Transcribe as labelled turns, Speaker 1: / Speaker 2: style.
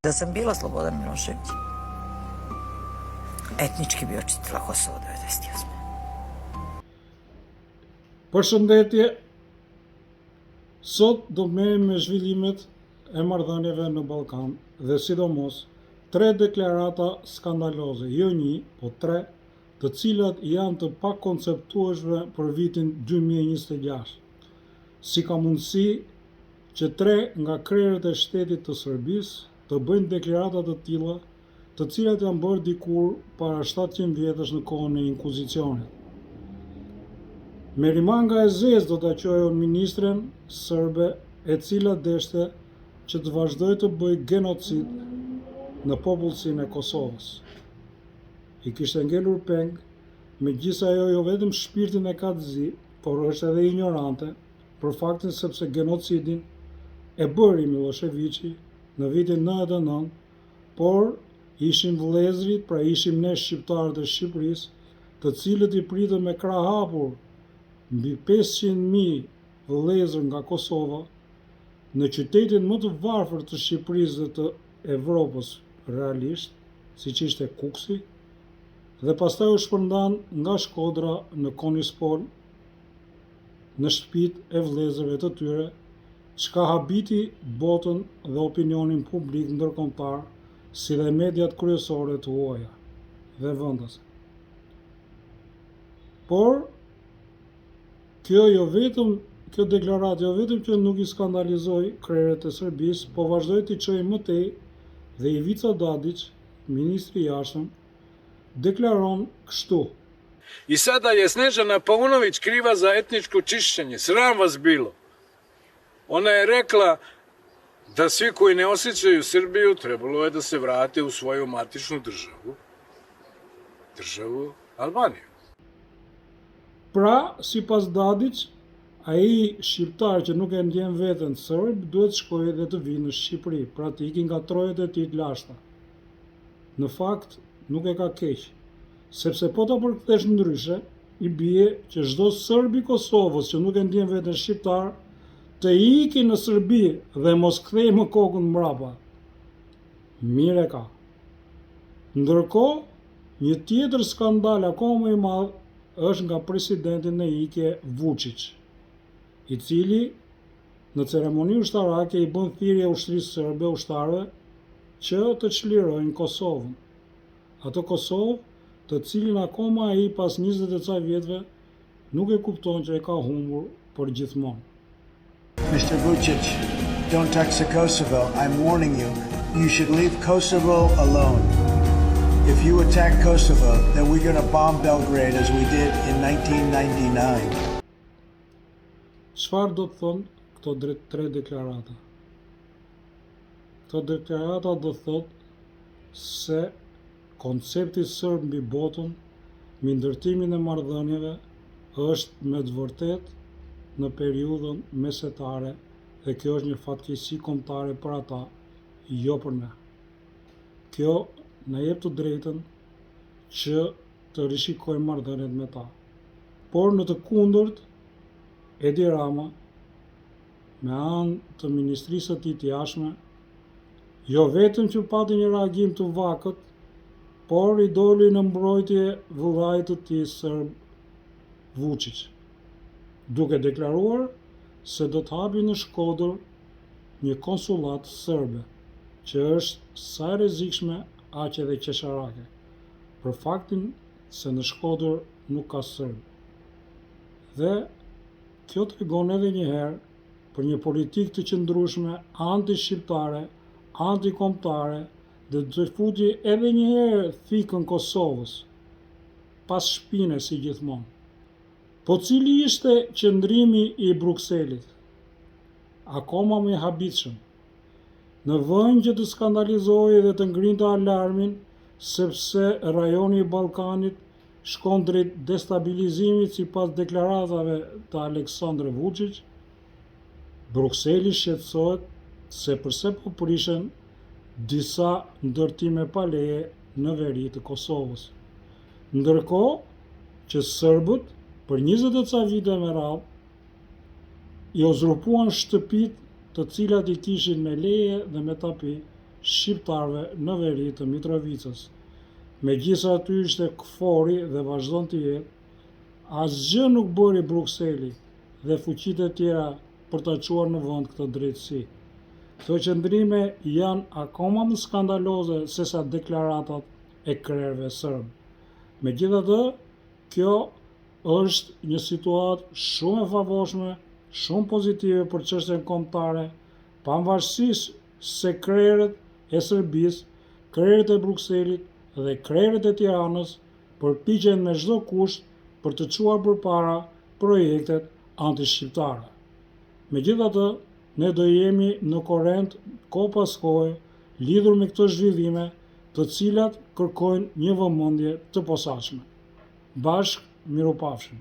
Speaker 1: Da sam bila Slobodan Milošević, etnički bi očistila Kosovo 98.
Speaker 2: Përshëndetje, sot do merrem me zhvillimet e marrëdhënieve në Ballkan dhe sidomos 3 deklarata skandaloze, jo 1, po 3, të cilat janë të pakonceptueshme për vitin 2026. Si ka mundësi që 3 nga krerët e shtetit të Serbisë të bëjnë deklarata të tilla, të cilat janë bërë dikur para 700 vjetësh në kohën e Inkuzicionit. Merimanga e Zezë do ta quajë ministren serbe e cila deshte që të vazhdojë të bëjë genocid në popullsinë e Kosovës. I kishte ngelur peng, megjithëse ajo jo vetëm shpirtin e ka të zi, por është edhe ignorante për faktin sepse genocidin e bëri Miloševići në vitin 99, por ishim vëllezrit, pra ishim ne shqiptarët e Shqipërisë, të cilët i pritën me krah hapur mbi 500.000 vëllezër nga Kosova në qytetin më të varfër të Shqipërisë dhe të Evropës realisht, siç ishte Kuksi, dhe pastaj u shpërndan nga Shkodra në Konispol në shtëpitë e vëllezërve të tyre, çka habiti botën dhe opinionin publik ndërkombëtar, si dhe mediat kryesore të huaja dhe vendase. Por kjo deklaratë jo vetëm që nuk i skandalizoi krerët e Serbisë, po vazhdoi t'i çojë më tej dhe Ivica Dadić, ministri i jashtëm, deklaron kështu:
Speaker 3: I sada je Snežana Paunović kriva za etničko čišćenje. Sram vas bilo. Ona je rekla da svi koji ne osjećaju Srbiju trebalo je da se vrate u svoju matičnu državu Albaniju.
Speaker 2: Pra, sipas Dadić, ai shqiptar që nuk e ndjen veten serb duhet shkojë dhe të vinë në Shqipëri, pra të ikin nga trojet e tij të lashta. Në fakt, nuk e ka keq, sepse po ta përkthesh ndryshe, i bie që çdo serb i Kosovës që nuk e ndjen veten shqiptar të iki në Serbi dhe mos kthej më kokën mbrapa. Mire ka. Ndërkohë, një tjetër skandal akoma më i madh është nga presidenti në ikje Vučić, i cili në ceremoni ushtarake i bën thirrje ushtrisë serbe ushtarëve që të çlirojnë Kosovën. Atë Kosovë të cilin akoma ai pas 20 e ca vjetëve nuk e kupton që e ka humbur për gjithmonë.
Speaker 4: Mr. Vučić, don't tax Kosovo. I'm warning you. You should leave Kosovo alone. If you attack Kosovo, then we're going to bomb Belgrade as we did in 1999.
Speaker 2: Çfarë do të thonë këto 3 deklarata? Këto deklarata do të thotë se koncepti serb mbi botën, mbi ndërtimin e marrëdhënieve, është me të vërtetë në periudhën mesetare dhe kjo është një fatkeqësi kombëtare për ata, jo për ne. Kjo na jep të drejtën që të rishikojmë marrëdhëniet me ta. Por në të kundërt, Edi Rama, me anë të ministrisë së tij të jashtme, jo vetëm që pati një reagim të vakët, por i doli në mbrojtje vëllait të tij serb Vučić, duke deklaruar se do të hapi në Shkodër një konsullat serbe, që është sa e rrezikshme aq edhe qesharake, për faktin se në Shkodër nuk ka serb. Dhe kjo tregon edhe një herë për një politikë të qëndrueshme anti-shqiptare, anti-kombëtare, dhe të futi edhe një herë thikën Kosovës, pas shpine si gjithmonë. Po cili ishte qëndrimi i Brukselit? Akoma më i habitshëm. Në vend që të skandalizojë dhe të ngrinte alarmin sepse rajoni i Ballkanit shkon drejt destabilizimit sipas deklaratave të Aleksandr Vučić, Brukseli shqetësohet se pse po prishen disa ndërtime pa leje në veri të Kosovës. Ndërkohë që serbët për 20 e ca vite me radhë i uzurpuan shtëpitë të cilat i kishin me leje dhe me tapi shqiptarëve në veri të Mitrovicës. Megjithëse aty ishte këfori dhe vazhdon të jetë, asgjë nuk bëri Brukseli dhe fuqitë e tjera për ta çuar në vend këtë drejtësi. Këto qëndrime janë akoma më skandaloze se sa deklaratat e krerëve serb. Megjithatë, kjo është një situatë shumë e favorshme, shumë pozitive për çështjen kombëtare, pavarësisht se krerët e Serbisë, krerët e Brukselit dhe krerët e Tiranës përpiqen me çdo kusht për të çuar përpara projektet antishqiptare. Megjithatë, ne do jemi në korrent kohë pas kohe lidhur me këto zhvillime, të cilat kërkojnë një vëmendje të posaçme. Bashk, mirupafshim.